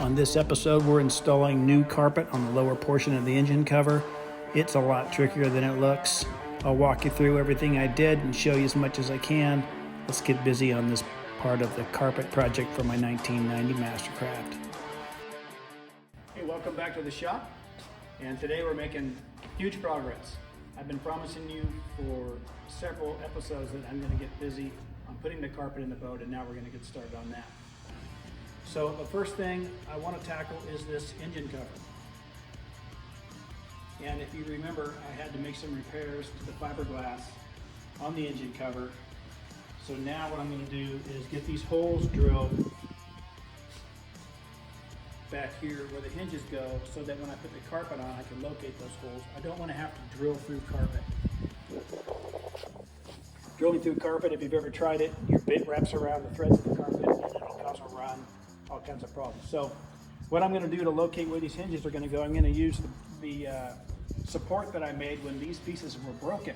On this episode, we're installing new carpet on the lower portion of the engine cover. It's a lot trickier than it looks. I'll walk you through everything I did and show you as much as I can. Let's get busy on this part of the carpet project for my 1990 MasterCraft. Hey, welcome back to the shop. And today we're making huge progress. I've been promising you for several episodes that I'm going to get busy on putting the carpet in the boat, and now we're going to get started on that. So the first thing I want to tackle is this engine cover. And if you remember, I had to make some repairs to the fiberglass on the engine cover. So now what I'm going to do is get these holes drilled back here where the hinges go, so that when I put the carpet on, I can locate those holes. I don't want to have to drill through carpet. Drilling through carpet, if you've ever tried it, your bit wraps around the threads of the carpet and it'll cause a run, all kinds of problems. So what I'm going to do to locate where these hinges are going to go, I'm going to use the support that I made when these pieces were broken.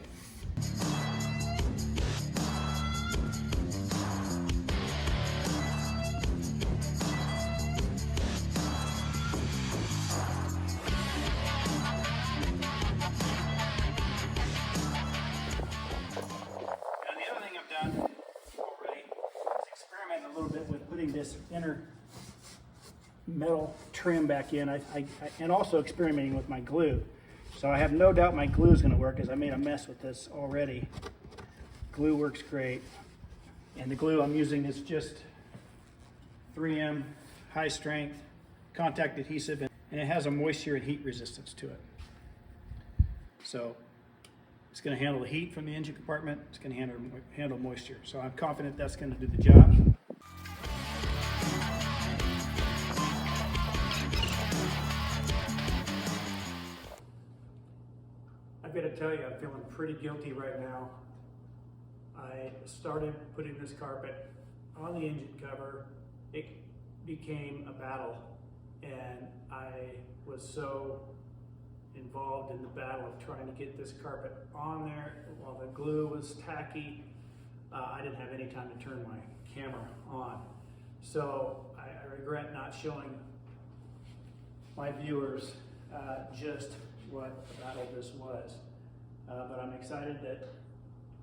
A little bit with putting this inner metal trim back in, and also experimenting with my glue. So I have no doubt my glue is going to work, as I made a mess with this already. Glue works great, and the glue I'm using is just 3M high strength contact adhesive, and it has a moisture and heat resistance to it. So it's going to handle the heat from the engine compartment. It's going to handle moisture. So I'm confident that's going to do the job. I've got to tell you, I'm feeling pretty guilty right now. I started putting this carpet on the engine cover. It became a battle, and I was so involved in the battle of trying to get this carpet on there while the glue was tacky. I didn't have any time to turn my camera on. So I regret not showing my viewers just what a battle this was. But I'm excited that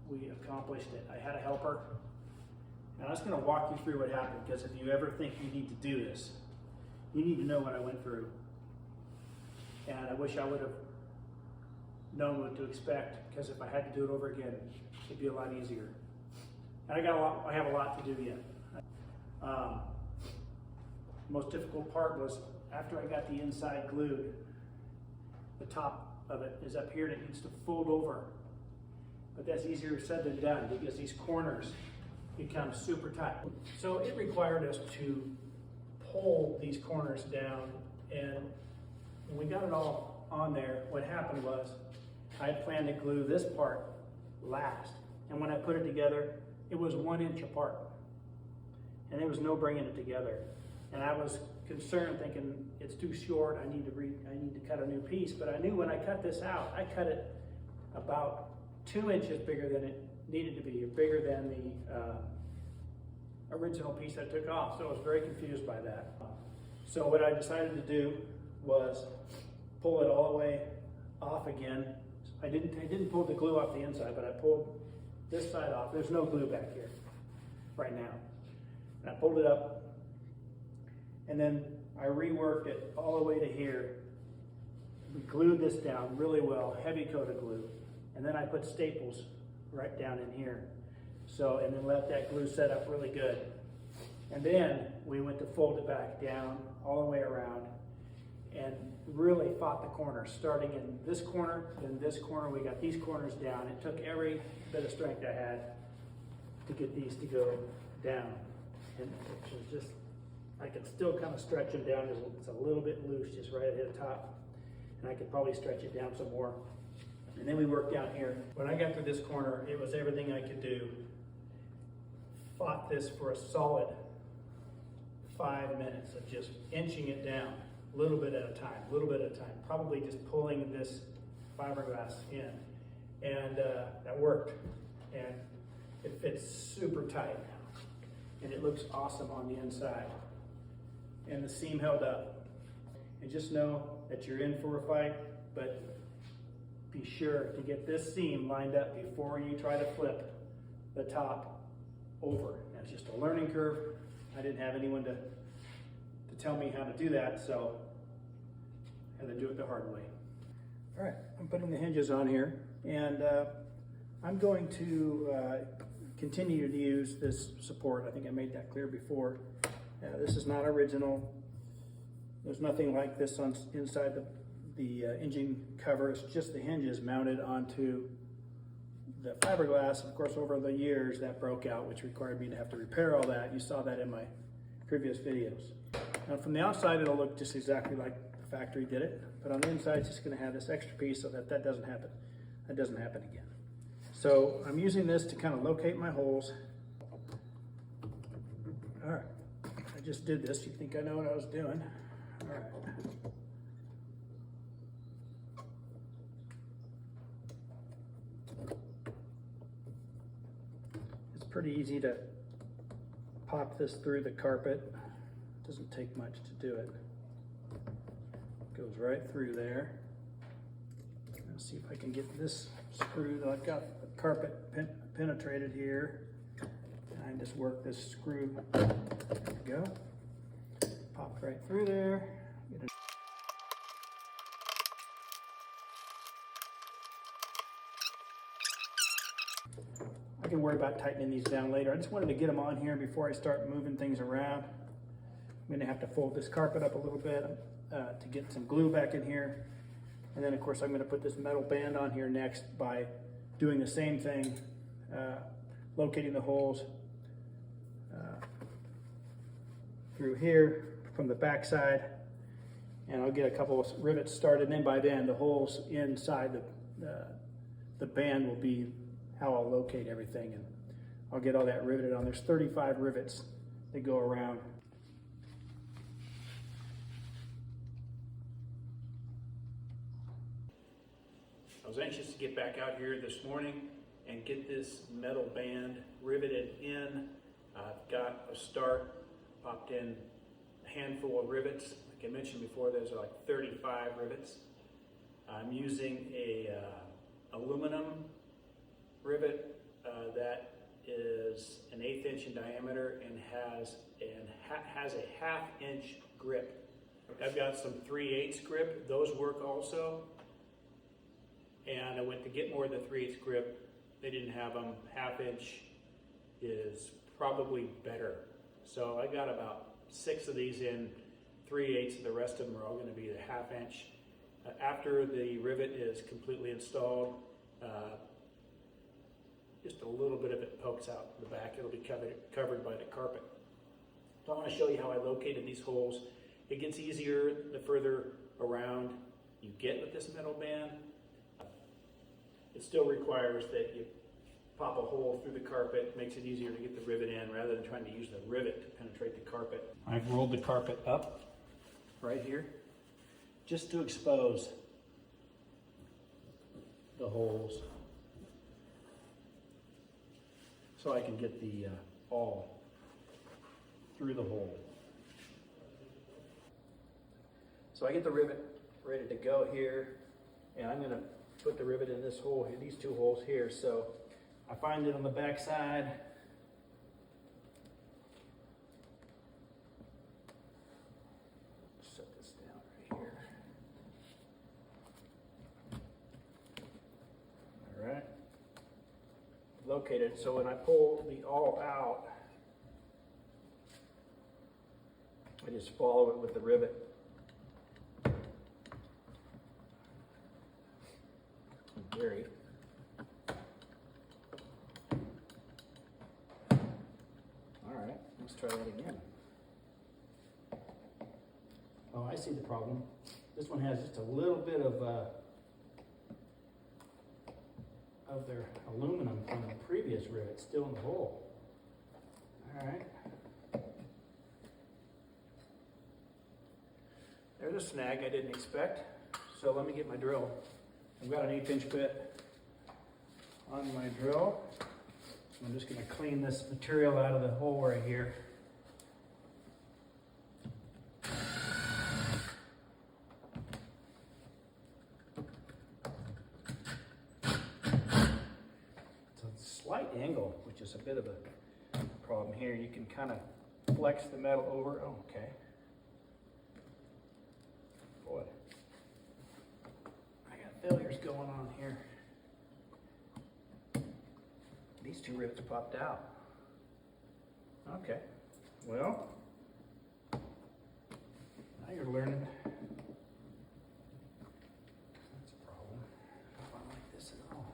we accomplished it. I had a helper, and I was going to walk you through what happened, because if you ever think you need to do this, you need to know what I went through. And I wish I would have known what to expect, because if I had to do it over again, it'd be a lot easier. And I have a lot to do yet. The most difficult part was after I got the inside glued, the top of it is up here and it needs to fold over. But that's easier said than done, because these corners become super tight. So it required us to pull these corners down, and when we got it all on there, what happened was I had planned to glue this part last, and when I put it together, it was 1 inch apart, and there was no bringing it together. And I was concerned, thinking it's too short, I need to cut a new piece. But I knew when I cut this out, I cut it about 2 inches bigger than it needed to be, or bigger than the original piece I took off. So I was very confused by that. So what I decided to do was pull it all the way off again. I didn't pull the glue off the inside, but I pulled this side off. There's no glue back here right now. And I pulled it up, and then I reworked it all the way to here. We glued this down really well, heavy coat of glue. And then I put staples right down in here. So, and then let that glue set up really good. And then we went to fold it back down all the way around, and really fought the corners, starting in this corner, then this corner. We got these corners down. It took every bit of strength I had to get these to go down. And it was just, I could still kind of stretch them down. It's a little bit loose just right at the top, and I could probably stretch it down some more. And then we worked down here. When I got to this corner, it was everything I could do. Fought this for a solid 5 minutes of just inching it down, a little bit at a time, probably just pulling this fiberglass in. And that worked. And it fits super tight, and it looks awesome on the inside. and the seam held up. And just know that you're in for a fight, but be sure to get this seam lined up before you try to flip the top over. That's just a learning curve. I didn't have anyone to tell me how to do that, so I had to do it the hard way. All right, I'm putting the hinges on here, and I'm going to continue to use this support. I think I made that clear before. This is not original. There's nothing like this on inside the engine cover. It's just the hinges mounted onto the fiberglass. Of course, over the years that broke out, which required me to have to repair all that. You saw that in my previous videos. Now from the outside, it'll look just exactly like the factory did it, but on the inside, it's just going to have this extra piece so that that doesn't happen. That doesn't happen again. So I'm using this to kind of locate my holes. All right, I just did this. You think I know what I was doing? All right. It's pretty easy to pop this through the carpet. It doesn't take much to do it. Goes right through there. Let's see if I can get this screw that I've got the carpet penetrated here. And I just work this screw. There we go. Popped right through there. I can worry about tightening these down later. I just wanted to get them on here before I start moving things around. I'm gonna have to fold this carpet up a little bit to get some glue back in here. And then of course I'm gonna put this metal band on here next by doing the same thing, locating the holes through here from the back side. And I'll get a couple of rivets started, and then by then the holes inside the band will be how I'll locate everything, and I'll get all that riveted on. There's 35 rivets that go around. I was anxious to get back out here this morning and get this metal band riveted in. I've got a start, popped in a handful of rivets. Like I mentioned before, there's like 35 rivets. I'm using a aluminum rivet that is an 1/8 inch in diameter and has a 1/2 inch grip. I've got some 3/8 grip, those work also. And I went to get more of the 3/8 grip, they didn't have them. 1/2 inch is probably better. So I got about 6 of these in 3/8, the rest of them are all gonna be the 1/2 inch. After the rivet is completely installed, just a little bit of it pokes out the back. It'll be covered by the carpet. So I want to show you how I located these holes. It gets easier the further around you get with this metal band. It still requires that you pop a hole through the carpet. It makes it easier to get the rivet in rather than trying to use the rivet to penetrate the carpet. I've rolled the carpet up right here just to expose the holes, so I can get the awl through the hole. So I get the rivet ready to go here, and I'm gonna put the rivet in this hole here, these 2 holes here. So I find it on the back side. Set this down right here. All right. Located, so when I pull the awl out, I just follow it with the rivet. Very. All right, let's try that again. Oh, I see the problem. This one has just a little bit of their aluminum from the previous rivet still in the hole. All right. There's a snag I didn't expect. So let me get my drill. I've got an 1/8 inch bit on my drill. I'm just gonna clean this material out of the hole right here. slight angle, which is a bit of a problem here. You can kind of flex the metal over. Oh, okay. Boy, I got failures going on here. These two rivets popped out. Okay, well, now you're learning. That's a problem. I don't like this at all.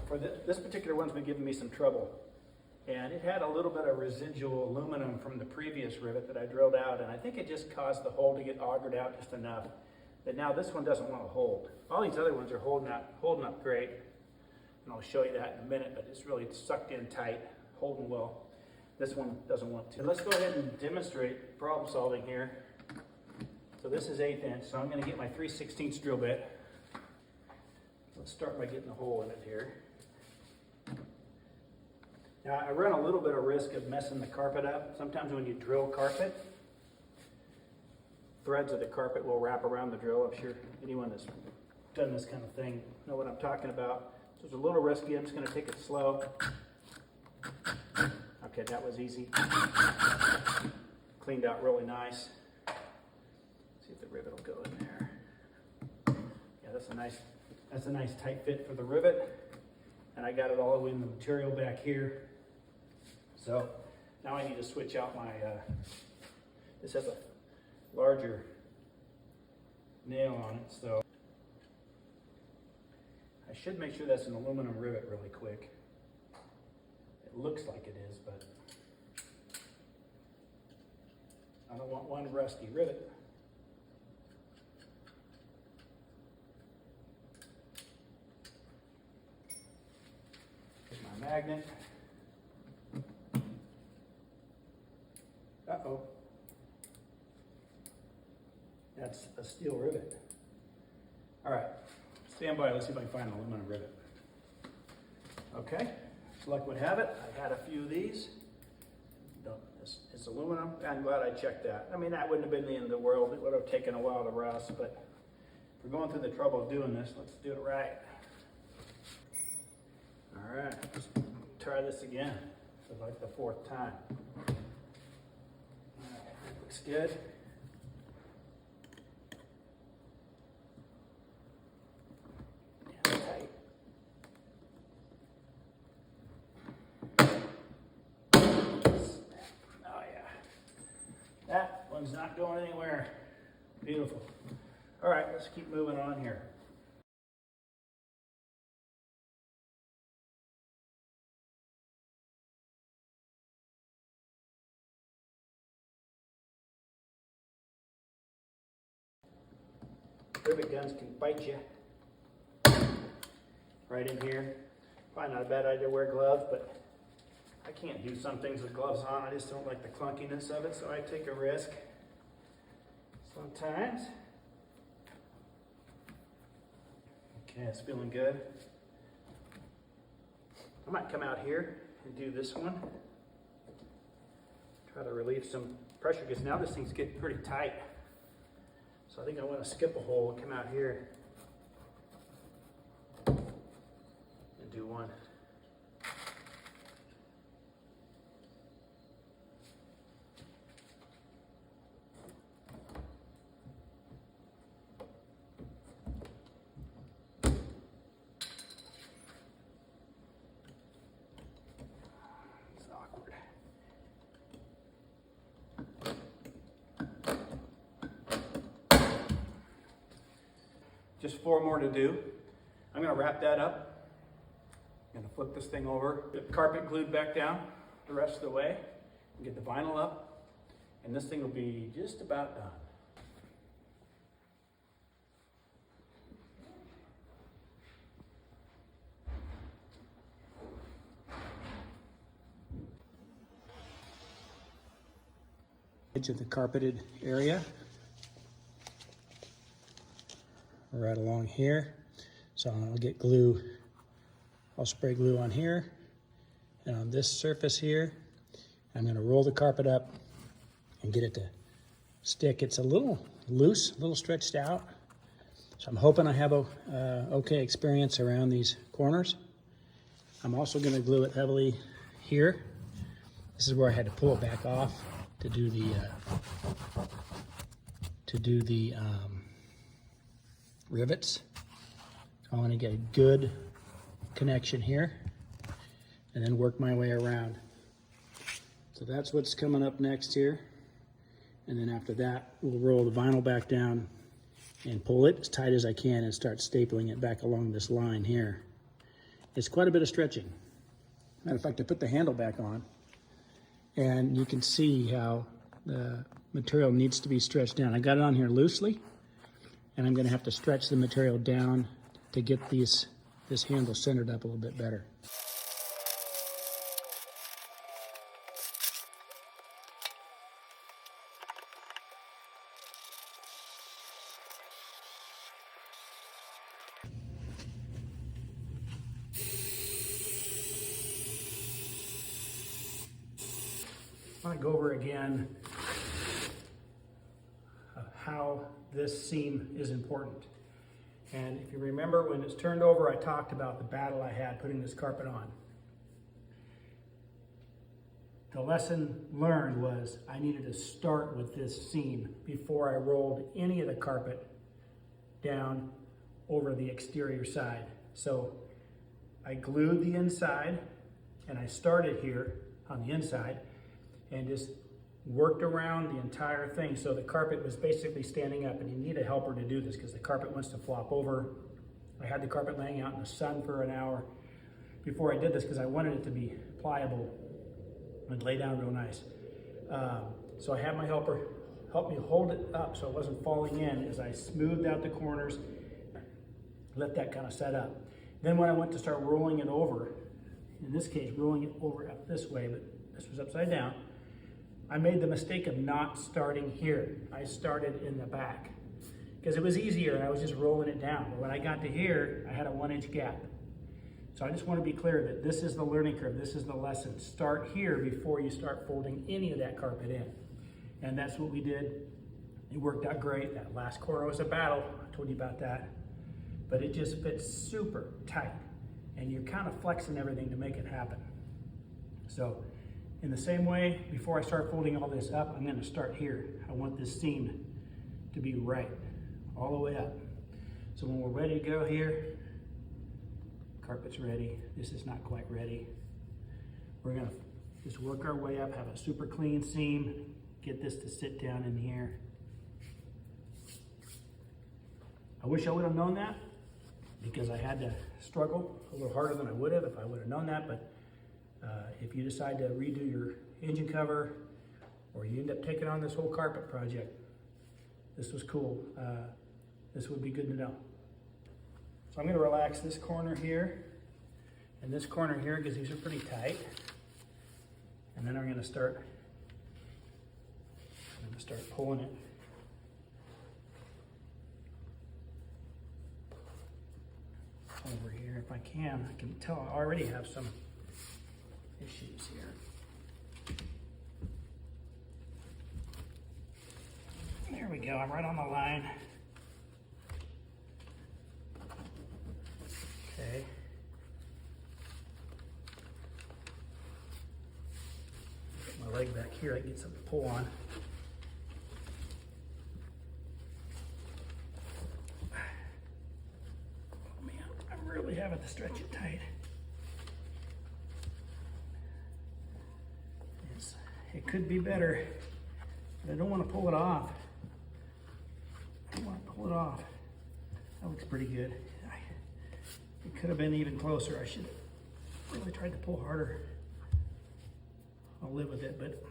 For this particular one's been giving me some trouble. And it had a little bit of residual aluminum from the previous rivet that I drilled out, and I think it just caused the hole to get augered out just enough. But now this one doesn't want to hold. All these other ones are holding up great, and I'll show you that in a minute, but it's really sucked in tight, holding well. This one doesn't want to. And let's go ahead and demonstrate problem solving here. So this is 1/8 inch, so I'm going to get my 3/16 drill bit. Let's start by getting a hole in it here. Now, I run a little bit of risk of messing the carpet up. Sometimes when you drill carpet, threads of the carpet will wrap around the drill. I'm sure anyone that's done this kind of thing know what I'm talking about. So it's a little risky. I'm just going to take it slow. Okay, that was easy. Cleaned out really nice. See if the rivet will go in there. Yeah, that's a nice tight fit for the rivet. And I got it all the way in the material back here. So now I need to switch out my, this has a larger nail on it, so I should make sure that's an aluminum rivet really quick. It looks like it is, but I don't want one rusty rivet. Here's my magnet. Uh-oh. That's a steel rivet. All right, stand by. Let's see if I can find an aluminum rivet. Okay, as luck would have it, I had a few of these. It's aluminum. I'm glad I checked that. I mean, that wouldn't have been the end of the world. It would have taken a while to rust, but if we're going through the trouble of doing this, let's do it right. All right, let's try this again for like the 4th time. All right, that looks good. Tight. Oh yeah, that one's not going anywhere. Beautiful. All right, let's keep moving on here. Rivet guns can bite you right in here. Probably not a bad idea to wear gloves, but I can't do some things with gloves on. I just don't like the clunkiness of it, so I take a risk sometimes. Okay, it's feeling good. I might come out here and do this one. Try to relieve some pressure, because now this thing's getting pretty tight. So I think I want to skip a hole and come out here and do one. It's awkward. Just 4 more to do. I'm going to wrap that up. I'm going to flip this thing over. Get the carpet glued back down the rest of the way. And get the vinyl up. And this thing will be just about done. Edge of the carpeted area. Right along here. So I'll get glue, I'll spray glue on here And on this surface here, I'm going to roll the carpet up and get it to stick. It's a little loose, a little stretched out. So I'm hoping I have a okay experience around these corners. I'm also going to glue it heavily here. This is where I had to pull it back off to do the rivets. I want to get a good connection here and then work my way around. So that's what's coming up next here. And then after that, we'll roll the vinyl back down and pull it as tight as I can and start stapling it back along this line here. It's quite a bit of stretching. Matter of fact, I put the handle back on and you can see how the material needs to be stretched down. I got it on here loosely and I'm gonna have to stretch the material down to get this handle centered up a little bit better. I want to go over again how this seam is important. And if you remember, when it's turned over, I talked about the battle I had putting this carpet on. The lesson learned was I needed to start with this seam before I rolled any of the carpet down over the exterior side. So I glued the inside and I started here on the inside and just worked around the entire thing. So the carpet was basically standing up, and you need a helper to do this because the carpet wants to flop over. I had the carpet laying out in the sun for an hour before I did this because I wanted it to be pliable and lay down real nice. So I had my helper help me hold it up so it wasn't falling in as I smoothed out the corners, let that kind of set up. Then when I went to start rolling it over, in this case, rolling it over up this way, but this was upside down, I made the mistake of not starting here. I started in the back because it was easier and I was just rolling it down. But when I got to here, I had a 1-inch gap. So I just want to be clear that this is the learning curve. This is the lesson. Start here before you start folding any of that carpet in. And that's what we did. It worked out great. That last corner was a battle. I told you about that. But it just fits super tight. And you're kind of flexing everything to make it happen. So in the same way, before I start folding all this up, I'm going to start here. I want this seam to be right, all the way up. So when we're ready to go here, carpet's ready. This is not quite ready. We're going to just work our way up, have a super clean seam, get this to sit down in here. I wish I would have known that because I had to struggle a little harder than I would have if I would have known that, but if you decide to redo your engine cover or you end up taking on this whole carpet project, this was cool. This would be good to know. So I'm going to relax this corner here and this corner here because these are pretty tight. And then I'm going to start pulling it. Over here if I can. I can tell I already have some issues here. There we go, I'm right on the line. Okay. Get my leg back here, I can get something to pull on. Oh man, I'm really having to stretch it tight. It could be better, but I don't want to pull it off. I don't want to pull it off. That looks pretty good. It could have been even closer. I should have really tried to pull harder. I'll live with it, but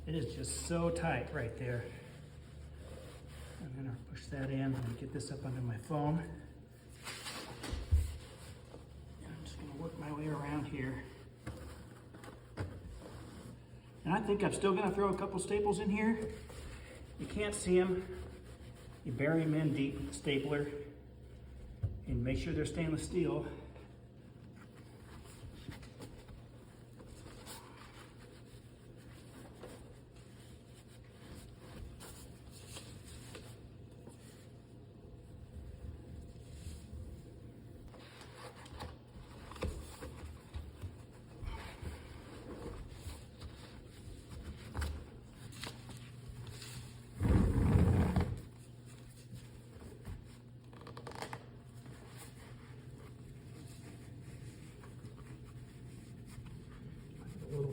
it is just so tight right there. I'm going to push that in and get this up under my foam. And I'm just going to work my way around here. And I think I'm still going to throw a couple staples in here. You can't see them. You bury them in deep with the stapler and make sure they're stainless steel.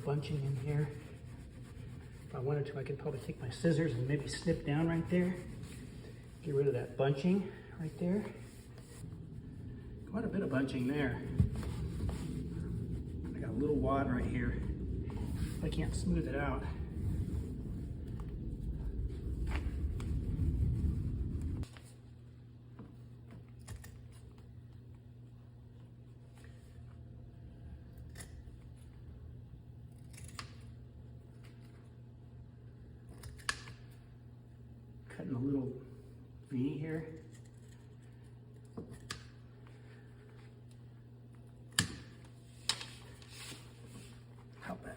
bunching in here. If I wanted to, I could probably take my scissors and maybe snip down right there. Get rid of that bunching right there. Quite a bit of bunching there. I got a little wad right here. I can't smooth it out. Cutting a little V here. How bad?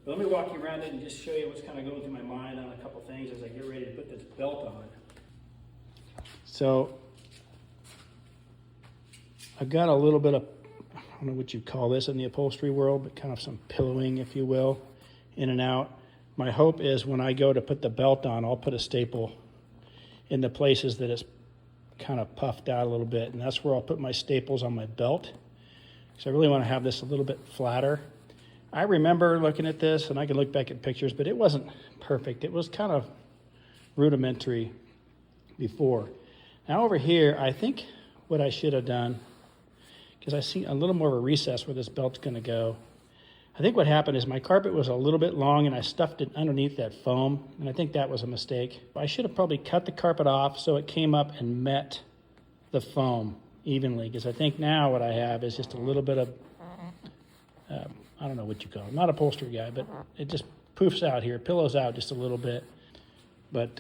Let me walk you around it and just show you what's kind of going through my mind on a couple things as I get ready to put this belt on. So I've got a little bit of, I don't know what you call this in the upholstery world, but kind of some pillowing, if you will, in and out. My hope is when I go to put the belt on, I'll put a staple in the places that it's kind of puffed out a little bit, and that's where I'll put my staples on my belt, because I really want to have this a little bit flatter. I remember looking at this, and I can look back at pictures, but it wasn't perfect. It was kind of rudimentary before. Now over here, I think what I should have done, because I see a little more of a recess where this belt's going to go. I think what happened is my carpet was a little bit long, and I stuffed it underneath that foam, and I think that was a mistake. I should have probably cut the carpet off so it came up and met the foam evenly, because I think now what I have is just a little bit of I don't know what you call it. I'm not a upholstery guy, but it just poofs out here, pillows out just a little bit. But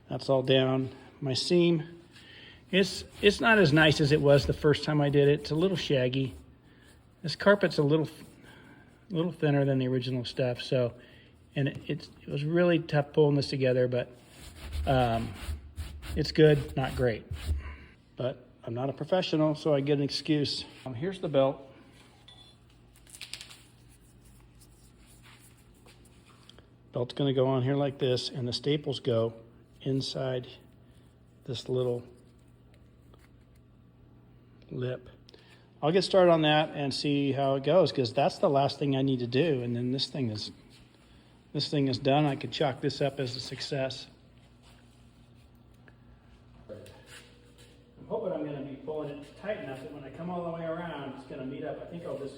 that's all down. My seam, it's not as nice as it was the first time I did it. It's a little shaggy. This carpet's a little thinner than the original stuff. So, and it was really tough pulling this together, but it's good, not great. But I'm not a professional, so I get an excuse. Here's the belt. Belt's going to go on here like this, and the staples go inside this little lip. I'll get started on that and see how it goes, because that's the last thing I need to do, and then this thing is done. I could chalk this up as a success. I'm hoping I'm going to be pulling it tight enough that when I come all the way around, it's going to meet up. I think I'll just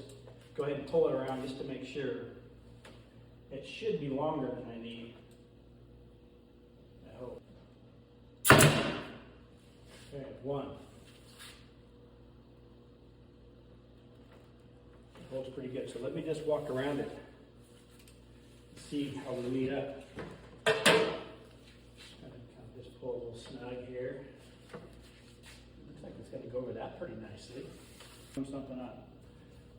go ahead and pull it around just to make sure. It should be longer than I need. I hope. Okay, one. It holds pretty good. So let me just walk around it. See how we meet up. Just pull a little snug here. Looks like it's going to go over that pretty nicely. Something up.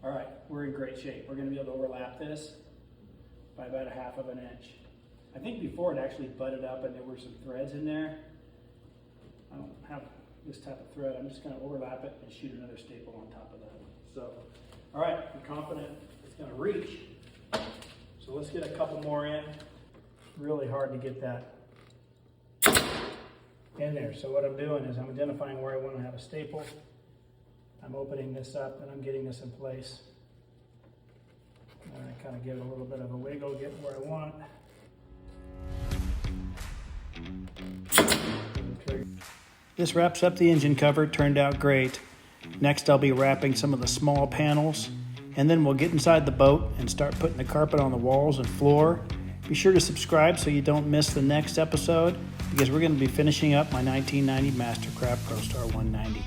All right, we're in great shape. We're going to be able to overlap this by about 1/2 of an inch. I think before it actually butted up and there were some threads in there. I don't have this type of thread. I'm just going to overlap it and shoot another staple on top of that. So, all right, I'm confident it's going to reach. So let's get a couple more in. Really hard to get that in there. So what I'm doing is I'm identifying where I want to have a staple. I'm opening this up and I'm getting this in place. And I kind of give it a little bit of a wiggle, get where I want. This wraps up the engine cover. Turned out great. Next I'll be wrapping some of the small panels, and then we'll get inside the boat and start putting the carpet on the walls and floor. Be sure to subscribe so you don't miss the next episode, because we're going to be finishing up my 1990 MasterCraft Prostar 190.